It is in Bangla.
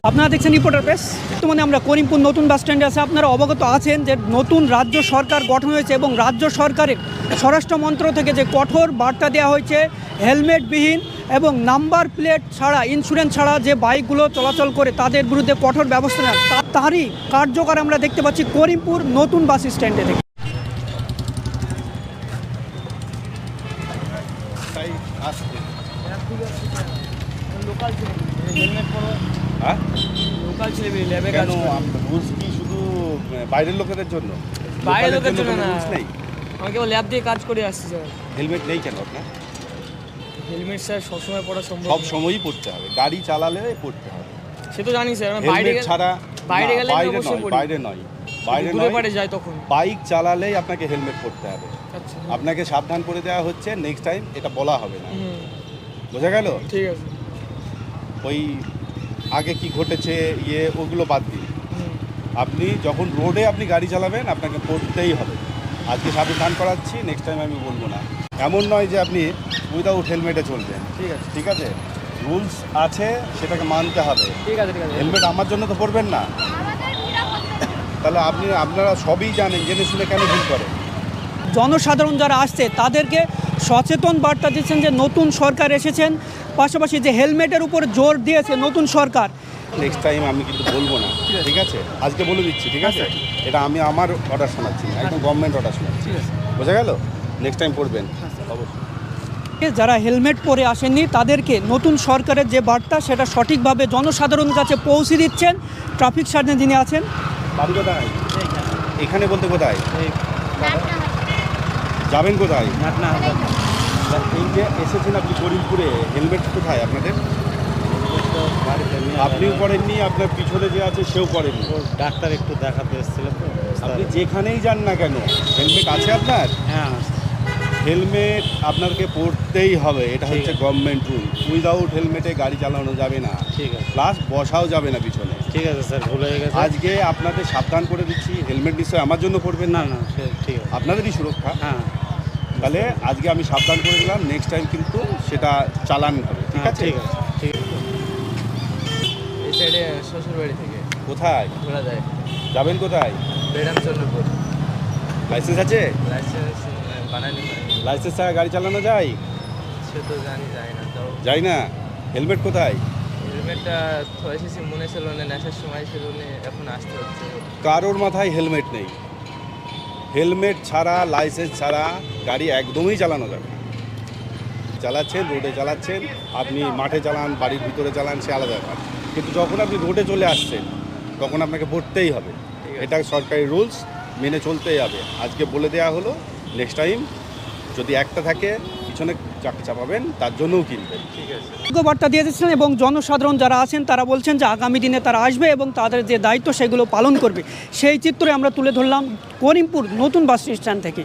আপনারা দেখছেন রিপোর্টার প্রেস। বর্তমানে আমরা করিমপুর নতুন বাস স্ট্যান্ডে আছে। আপনারা অবগত আছেন যে নতুন রাজ্য সরকার গঠন হয়েছে এবং রাজ্য সরকারের স্বরাষ্ট্র মন্ত্রক থেকে যে কঠোর বার্তা দেওয়া হয়েছে হেলমেটবিহীন এবং নাম্বার প্লেট ছাড়া, ইন্স্যুরেন্স ছাড়া যে বাইকগুলো চলাচল করে তাদের বিরুদ্ধে কঠোর ব্যবস্থা নেওয়া, তারই কার্যকর আমরা দেখতে পাচ্ছি করিমপুর নতুন বাস স্ট্যান্ডে থেকে। বাইরের লোকেদের জন্য? বাইরের লোকের জন্য না, আমি কেবল ল্যাব দিয়ে কাজ করে আসছি স্যার। হেলমেট নেই কেন আপনার? হেলমেট স্যার সবসময় পড়া সম্ভব সব সময়ই পড়তে হবে, গাড়ি চালালে পড়তে হবে। সে তো জানি স্যার, বাইরে ছাড়া বাইরে গেলে বাইরে নয়, বাইরে দূরে পারে যাই তখন বাইক চালালেই আপনাকে হেলমেট পড়তে হবে। আচ্ছা, আপনাকে সাবধান করে দেওয়া হচ্ছে, নেক্সট টাইম এটা বলা হবে না। বোঝা গেল? ঠিক আছে। ওই আগে কি ঘটেছে ওগুলো বাদ দিন। আপনি যখন রোডে আপনি গাড়ি চালাবেন আপনাকে পড়তেই হবে। আজকে সাবধান করাচ্ছি, নেক্সট টাইম আমি বলবো না। এমন নয় যে আপনি উইদাউট হেলমেটে চলবেন। ঠিক আছে, ঠিক আছে, রুলস আছে, সেটাকে মানতে হবে। ঠিক আছে, ঠিক আছে। হেলমেট আমার জন্য তো পরবেন না, তাহলে আপনারা সবই জানেন, জেনে শুনে কেন ভুল করেন? জনসাধারণ যারা আসছে তাদেরকে সচেতন বার্তা দিচ্ছেন যে নতুন সরকার এসেছেন, পাশাপাশি যে হেলমেটের উপর জোর দিয়েছে নতুন সরকার। নেক্সট টাইম আমি কিন্তু বলবো না, ঠিক আছে? আজকে বলে দিচ্ছি, ঠিক আছে? এটা আমি আমার অর্ডার শোনাচ্ছি না, একদম গভর্নমেন্ট অর্ডার শোনাচ্ছি। বোঝা গেল? নেক্সট টাইম পড়বেন অবশ্যই। যারা হেলমেট পরে আসেননি তাদেরকে নতুন সরকারের যে বার্তা সেটা সঠিকভাবে জনসাধারণের কাছে পৌঁছে দিচ্ছেন ট্রাফিক সার্জেন যিনি আছেন। বাড়ি কোথায়? এখানে বলতে কোথায় যাবেন? কোথায় এই যে এসেছেন আপনি করিমপুরে, হেলমেট কোথায় আপনাদের? আপনিও পড়েননি, আপনার পিছনে যে আছে সেও পড়েনি। ডাক্তার একটু দেখাতে এসেছিল তো। আপনি যেখানেই যান না কেন হেলমেট আছে আপনার? হ্যাঁ, হেলমেট আপনাকে পরতেই হবে, এটা হচ্ছে গভর্নমেন্ট রুল। উইদাউট হেলমেটে গাড়ি চালানো যাবে না, ঠিক আছে। প্লাস বসাও যাবে না পিছনে। ঠিক আছে স্যার, ভুল হয়ে গেছে। আজকে আপনাদের সাবধান করে দিচ্ছি, হেলমেট নিশ্চয়ই আমার জন্য পরবেন না না। না, ঠিক আছে। আপনাদেরই সুরক্ষা। হ্যাঁ, তাহলে আজকে আমি সাবধান করে দিলাম, নেক্সট টাইম কিন্তু সেটা চালান হবে, ঠিক আছে? ঠিক আছে, ঠিক আছে। এই সাইডে শ্বশুর বাড়ি থেকে কোথায় ঘোরা যায়। যাবেন? কোথায়? বেরামচন্দ্রপুর। লাইসেন্স আছে? লাইসেন্স বানানি লাইসেন্স ছাড়া গাড়ি চালানো যায়? সে তো জানি যায় না, তাও যায় না। হেলমেট কোথায়? হেলমেটটা এসেছি মনে ছিল না, নেশার সময় ছিল না, এখন আসতে হচ্ছে। কারোর মাথায় হেলমেট নেই। হেলমেট ছাড়া, লাইসেন্স ছাড়া গাড়ি একদমই চালানো যাবে না। চালাচ্ছেন, রোডে চালাচ্ছেন, আপনি মাঠে চালান, বাড়ির ভিতরে চালান, সে আলাদা ব্যাপার। কিন্তু যখন আপনি রোডে চলে আসছেন তখন আপনাকে পড়তেই হবে। এটা সরকারি রুলস, মেনে চলতেই হবে। আজকে বলে দেওয়া হলো, নেক্সট টাইম যদি একটা থাকে পিছনে যাকে চাপাবেন তার জন্যও কিনবেন। ঠিক আছে। বার্তা দিয়ে দিচ্ছেন এবং জনসাধারণ যারা আছেন তারা বলছেন যে আগামী দিনে তারা আসবে এবং তাদের যে দায়িত্ব সেগুলো পালন করবে। সেই চিত্রে আমরা তুলে ধরলাম করিমপুর নতুন বাস স্ট্যান্ড থেকে।